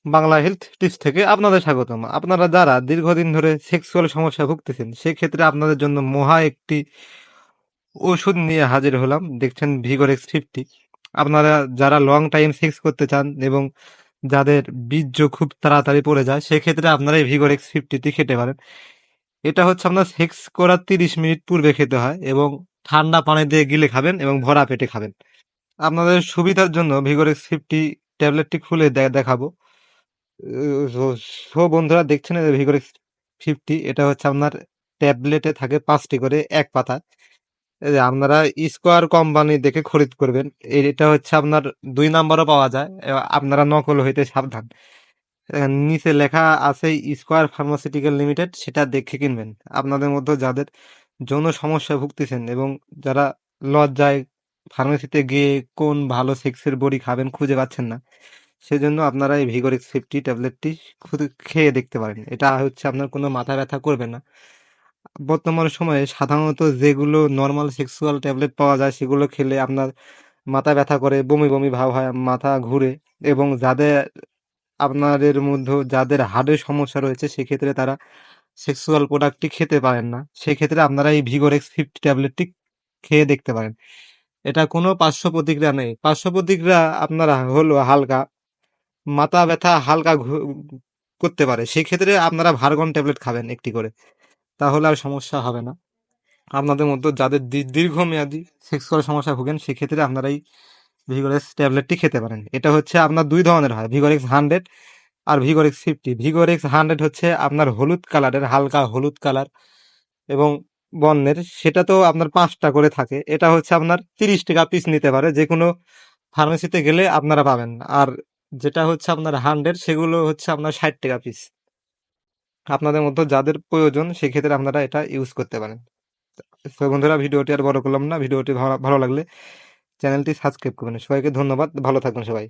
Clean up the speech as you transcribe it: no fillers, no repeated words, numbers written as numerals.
Bangla health tips থেকে আপনাদের স্বাগতম। আপনারা যারা দীর্ঘদিন ধরে সেক্সুয়াল সমস্যায় ভুগতেছেন, সেক্ষেত্রে আপনাদের জন্য মহা একটি ওষুধ নিয়ে হাজির হলাম। দেখছেন ভিগোরেক্স 50। আপনারা যারা লং টাইম সেক্স করতে চান এবং যাদের বীর্য খুব তাড়াতাড়ি পড়ে যায়, সেক্ষেত্রে আপনারা এই ভিগোরেক্স 50টি খেতে পারেন। এটা হচ্ছে আপনার সেক্স করার 30 মিনিট পূর্বে খেতে হয় এবং ঠান্ডা পানি দিয়ে গিলে খাবেন এবং ভরা পেটে খাবেন। আপনাদের সুবিধার জন্য ভিগোরেক্স 50 ট্যাবলেটটি খুলে দেখাবো। সো বন্ধুরা, দেখছেন ভিগোরেক্স 50, এটা হচ্ছে আপনার ট্যাবলেটে থাকে 5টি করে এক পাতা। এই যে আপনারা স্কোয়ার কোম্পানি দেখে খরিদ করবেন। এটা হচ্ছে আপনার 2 নাম্বারও পাওয়া যায়, আপনারা নকল হইতে সাবধান। নিচে লেখা আছে স্কোয়ার ফার্মাসিউটিক্যাল লিমিটেড, সেটা দেখে কিনবেন। আপনাদের মধ্যে যাদের যৌন সমস্যায় ভুগতেছেন এবং যারা লজ্জায় ফার্মেসিতে গিয়ে কোন ভালো সেক্সের বড়ি খাবেন খুঁজে পাচ্ছেন না, সেজন্য আপনারা এই ভিগোরেক্স 50 ট্যাবলেটটি খেয়ে দেখতে পারেন। এটা হচ্ছে আপনার কোনো মাথা ব্যথা করবে না। বর্তমান সময়ে সাধারণত যেগুলো নর্মাল সেক্সুয়াল ট্যাবলেট পাওয়া যায়, সেগুলো খেলে আপনার মাথা ব্যথা করে, বমি বমি ভাব হয়, মাথা ঘুরে, এবং আপনাদের মধ্যে যাদের হার্টের সমস্যা রয়েছে, সেক্ষেত্রে তারা সেক্সুয়াল প্রোডাক্টটি খেতে পারেন না। সেক্ষেত্রে আপনারা এই ভিগোরেক্স 50 ট্যাবলেটটি খেয়ে দেখতে পারেন। এটা কোনো পার্শ্ব প্রতিক্রিয়া নেই। পার্শ্ব প্রতিক্রিয়া আপনারা হলো হালকা মাথা ব্যথা, হালকা করতে পারে। সেক্ষেত্রে আপনারা ভার্গন ট্যাবলেট খাবেন একটি করে, তাহলে আর সমস্যা হবে না। আপনাদের মধ্যে যাদের দীর্ঘমেয়াদী সেক্সুয়াল সমস্যা ভোগেন, সেক্ষেত্রে আপনারা এই ভিগোরেক্স ট্যাবলেটটি খেতে পারেন। এটা হচ্ছে আপনার 2 ধরনের হয়, ভিগোরেক্স 100 আর ভিগোরেক্স 50। ভিগোরেক্স 100 হচ্ছে আপনার হলুদ কালারের, হালকা হলুদ কালার এবং বর্ণের, সেটা তো আপনার 5টা করে থাকে। এটা হচ্ছে আপনার 30 টাকা পিস নিতে পারে, যে কোনো ফার্মেসিতে গেলে আপনারা পাবেন। আর যেটা হচ্ছে আপনার 100, সেগুলো হচ্ছে আপনার 60 টাকা পিস। আপনাদের মধ্যে যাদের প্রয়োজন, সেক্ষেত্রে আপনারা এটা ইউজ করতে পারেন। তো বন্ধুরা, ভিডিওটি আর বড় করলাম না। ভিডিওটি ভালো লাগলে চ্যানেলটি সাবস্ক্রাইব করবেন। সবাইকে ধন্যবাদ, ভালো থাকবেন সবাই।